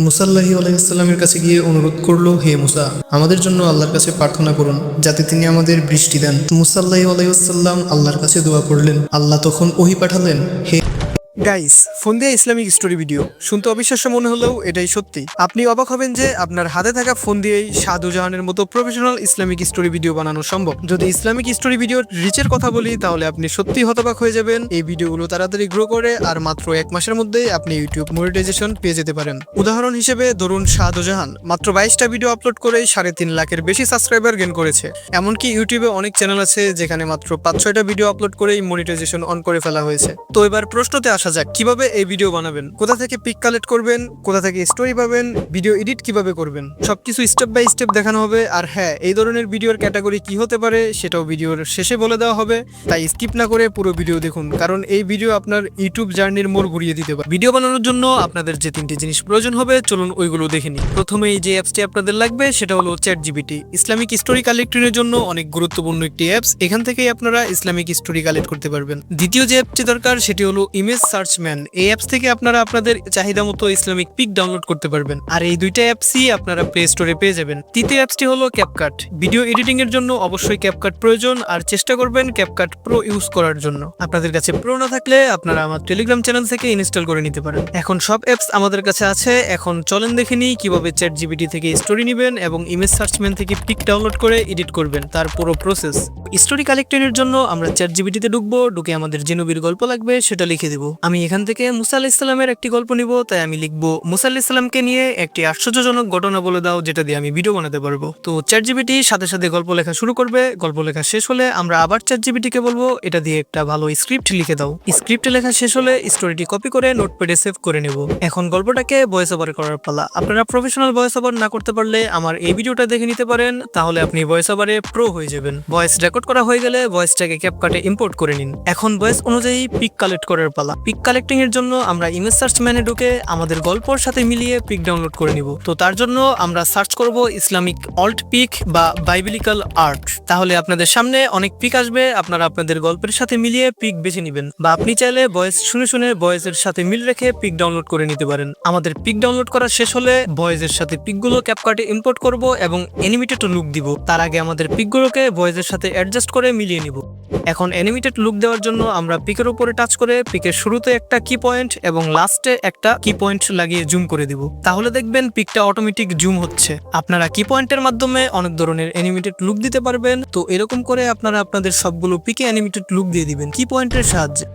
মুসা আলাইহিসসালামের কাছে গিয়ে অনুরোধ করলো, হে মুসা, আমাদের জন্য আল্লাহর কাছে প্রার্থনা করুন যাতে তিনি আমাদের বৃষ্টি দেন। মুসা আলাইহিসসালাম আল্লাহর কাছে দোয়া করলেন। আল্লাহ তখন ওহী পাঠালেন, হে গাইস, ফোন দিয়ে ইসলামিক স্টোরি ভিডিও শুনতে অবিশ্বাস্য মনে হলেও এটাই সত্যি। আপনি অবাক হবেন যে আপনার হাতে থাকা ফোন দিয়েই শাহজাহানের মতো প্রফেশনাল ইসলামিক স্টোরি ভিডিও বানানো সম্ভব। যদি ইসলামিক স্টোরি ভিডিওর রিচের কথা বলি তাহলে আপনি সত্যি হতবাক হয়ে যাবেন। এই ভিডিওগুলো তাড়াতাড়ি গ্রো করে আর মাত্র 1 মাসের মধ্যেই আপনি ইউটিউব মনিটাইজেশন পেয়ে যেতে পারেন। উদাহরণ হিসেবে ধরুন, শাহজাহান মাত্র 22টা ভিডিও আপলোড করেই 3.5 লাখের বেশি সাবস্ক্রাইবার গেইন করেছে। এমনকি ইউটিউবে অনেক চ্যানেল আছে যেখানে মাত্র 5-6টা ভিডিও আপলোড করেই মনিটাইজেশন অন করে ফেলা হয়েছে। তো এবার প্রশ্নতে আসা যাক, কিভাবে এই ভিডিও বানাবেন, কোথা থেকে পিক কালেক্ট করবেন, কোথা থেকে স্টোরি পাবেন, ভিডিও এডিট কিভাবে করবেন, সবকিছু স্টেপ বাই স্টেপ দেখানো হবে। আর হ্যাঁ, এই ধরনের ভিডিওর ক্যাটাগরি কি হতে পারে সেটাও ভিডিওর শেষে বলে দেওয়া হবে। তাই স্কিপ না করে পুরো ভিডিও দেখুন, কারণ এই ভিডিও আপনার ইউটিউব জার্নির মোড় ঘুরিয়ে দিতে পারে। ভিডিও বানানোর জন্য আপনাদের যে 3টি জিনিস প্রয়োজন হবে, চলুন ওইগুলো দেখে নিই। প্রথমে যে অ্যাপসটি আপনাদের লাগবে সেটা হলো চ্যাটজিপিটি। ইসলামিক স্টোরি কালেক্টরের জন্য অনেক গুরুত্বপূর্ণ একটি অ্যাপস। এখান থেকেই আপনারা ইসলামিক স্টোরি কালেক্ট করতে পারবেন। দ্বিতীয় যে অ্যাপটি দরকার সেটি হলো ইমেজ সার্চম্যান। এই অ্যাপস থেকে আপনারা আপনাদের চাহিদা মতো ইসলামিক পিক ডাউনলোড করতে পারবেন। আর এই দুইটা অ্যাপসই আপনারা প্লে স্টোরে পেয়ে যাবেন। তৃতীয় অ্যাপসটি হলো ক্যাপকাট। ভিডিও এডিটিং এর জন্য অবশ্যই ক্যাপকাট প্রয়োজন, আর চেষ্টা করবেন ক্যাপকাট প্রো ইউজ করার জন্য। আপনাদের কাছে প্রো না থাকলে আপনারা আমার টেলিগ্রাম চ্যানেল থেকে ইনস্টল করে নিতে পারেন। এখন সব অ্যাপস আমাদের কাছে আছে। এখন চলেন দেখে নিই কিভাবে চ্যাটজিপিটি থেকে স্টোরি নেবেন এবং ইমেজ সার্চম্যান থেকে পিক ডাউনলোড করে এডিট করবেন, তার পুরো প্রসেস। স্টোরি কালেক্টরের জন্য আমরা চ্যাটজিপিটিতে ঢুকে আমাদের যে নবীর গল্প লাগবে সেটা লিখে দিব। আমি এখান থেকে মুসা আলাইহিসসালামের একটি গল্প নিব, তাই আমি লিখবো মুসা আলাইহিসসালামকে নিয়ে একটি আশ্চর্যজনক ঘটনা বলে দাও যেটা দিয়ে আমি ভিডিও বানাতে পারবো। তো চ্যাটজিপিটি সাথে সাথে গল্প লেখা শুরু করবে। গল্প লেখা শেষ হলে আমরা আবার চ্যাটজিপিটিকে বলবো এটা দিয়ে একটা ভালো স্ক্রিপ্ট লিখে দাও। স্ক্রিপ্ট লেখা শেষ হলে স্টোরিটি কপি করে নোটপ্যাডে সেভ করে নেব। এখন গল্পটাকে ভয়েস ওভার করার পালা। আপনারা প্রফেশনাল ভয়েস ওভার না করতে পারলে আমার এই ভিডিওটা দেখে নিতে পারেন, তাহলে আপনি ভয়েস ওভারে প্রো হয়ে যাবেন। ভয়েস রেকর্ড করা হয়ে গেলে ভয়েসটাকে ক্যাপকাটে ইম্পোর্ট করে নিন। এখন ভয়েস অনুযায়ী পিক কালেক্ট করার পালা। পিক কালেক্টিং এর জন্য আমরা ইমেজ সার্চম্যানে ঢুকে আমাদের গল্পর সাথে মিলিয়ে পিক ডাউনলোড করে নিব। তো তার জন্য আমরা সার্চ করব ইসলামিক অল্ট পিক বা বাইবেলিক্যাল আর্ট। তাহলে আপনাদের সামনে অনেক পিক আসবে, আপনারা আপনাদের গল্পের সাথে মিলিয়ে পিক বেছে নেবেন, বা আপনি চাইলে ভয়েস শুনে শুনে ভয়েসের সাথে মিল রেখে পিক ডাউনলোড করে নিতে পারেন। আমাদের পিক ডাউনলোড করা শেষ হলে ভয়েসের সাথে পিকগুলো ক্যাপকাটে ইম্পোর্ট করব এবং অ্যানিমেটেড লুক দিব। তার আগে আমাদের পিকগুলোকে ভয়েসের সাথে অ্যাডজাস্ট করে মিলিয়ে নিব। এখন অ্যানিমেটেড লুক দেওয়ার জন্য আমরা পিকের উপরে টাচ করে পিকের শুরুতে একটা কি পয়েন্ট এবং লাস্টে একটা কি পয়েন্ট লাগিয়ে জুম করে দিব। তাহলে দেখবেন পিকটা অটোমেটিক জুম হচ্ছে। আপনারা কি পয়েন্টের মাধ্যমে অনেক ধরনের অ্যানিমেটেড লুক দিতে পারবেন। তো এরকম করে আপনারা আপনাদের সবগুলো পিকে অ্যানিমেটেড লুক দিয়ে দিবেন কি পয়েন্টের সাহায্যে।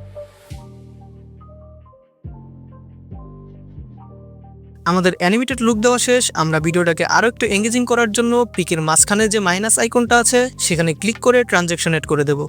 আমাদের অ্যানিমেটেড লুক দেওয়া শেষ। আমরা ভিডিওটাকে আরো একটু এঙ্গেজিং করার জন্য পিকের মাঝখানে যে মাইনাস আইকনটা আছে সেখানে ক্লিক করে ট্রানজ্যাকশন এড করে দেব।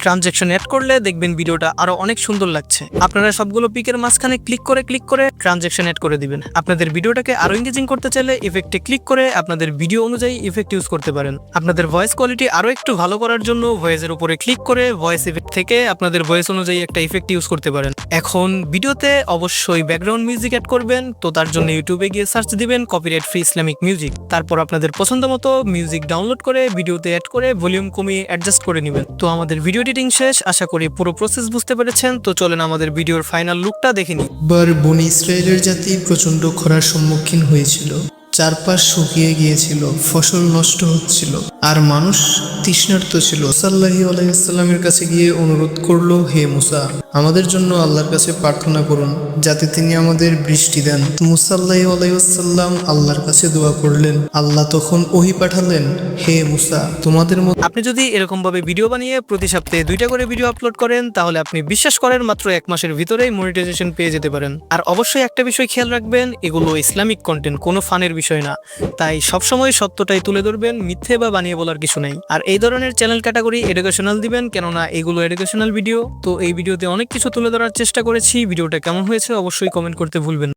ট্রানজ্যাকশন এড করলে দেখবেন ভিডিওটা আরো অনেক সুন্দর লাগছে। আপনারা সবগুলো পিকের মাঝখানে ক্লিক করে ট্রানজ্যাকশন এড করে দিবেন। আপনাদের ভিডিওটাকে আরো এঙ্গেজিং করতে চাইলে ইফেক্টে ক্লিক করে আপনাদের ভিডিও অনুযায়ী ইফেক্ট ইউজ করতে পারেন। আপনাদের ভয়েস কোয়ালিটি আরো একটু ভালো করার জন্য ভয়েসের উপরে ক্লিক করে ভয়েস ইফেক্ট থেকে আপনাদের ভয়েস অনুযায়ী একটা ইফেক্ট ইউজ করতে পারেন। এখন ভিডিওতে অবশ্যই ব্যাকগ্রাউন্ড মিউজিক অ্যাড করবেন। তো তার জন্য ইউটিউবে গিয়ে সার্চ দিবেন কপিরাইট ফ্রি ইসলামিক মিউজিক। তারপর আপনাদের পছন্দ মতো মিউজিক ডাউনলোড করে ভিডিওতে অ্যাড করে ভলিউম কমিয়ে অ্যাডজাস্ট করে নেবেন। তো আমাদের ভিডিও এডিটিং শেষ। আশা করি পুরো প্রসেস বুঝতে পেরেছেন। তো চলেন আমাদের ভিডিওর ফাইনাল লুকটা দেখে নিই। বনী ইসরায়েলের জাতি প্রচন্ড খরার সম্মুখীন হয়েছিল। চারপাশ শুকিয়ে গিয়েছিল, ফসল নষ্ট হচ্ছিল, আর মানুষ তৃষ্ণার্ত ছিল। মুসা আলাইহিসসালামের কাছে গিয়ে অনুরোধ করলো, হে মুসা, আমাদের জন্য আল্লাহর কাছে প্রার্থনা করুন যাতে তিনি আমাদের বৃষ্টি দেন। মুসা আলাইহিসসালাম আল্লাহর কাছে দোয়া করলেন। আল্লাহ তখন ওহী পাঠালেন, হে মুসা, তোমাদের মতো। আপনি যদি এরকম ভাবে ভিডিও বানিয়ে প্রতি সপ্তাহে 2টা করে ভিডিও আপলোড করেন তাহলে আপনি বিশ্বাস করেন মাত্র 1 মাসের ভিতরেই মনিটাইজেশন পেয়ে যেতে পারেন। আর অবশ্যই একটা বিষয় খেয়াল রাখবেন, এগুলো ইসলামিক কন্টেন্ট, কোনো ফানের বিষয় না। তাই সবসময় সত্যটাই তুলে ধরবেন, মিথ্যে বা বানিয়ে বলার কিছু নাই। আর এই ধরনের চ্যানেল ক্যাটাগরি এডুকেশনাল দিবেন, কেননা এগুলো এডুকেশনাল ভিডিও। তো এই ভিডিওতে অনেক কিছু তুলে ধরার চেষ্টা করেছি। ভিডিওটা কেমন হয়েছে অবশ্যই কমেন্ট করতে ভুলবেন না।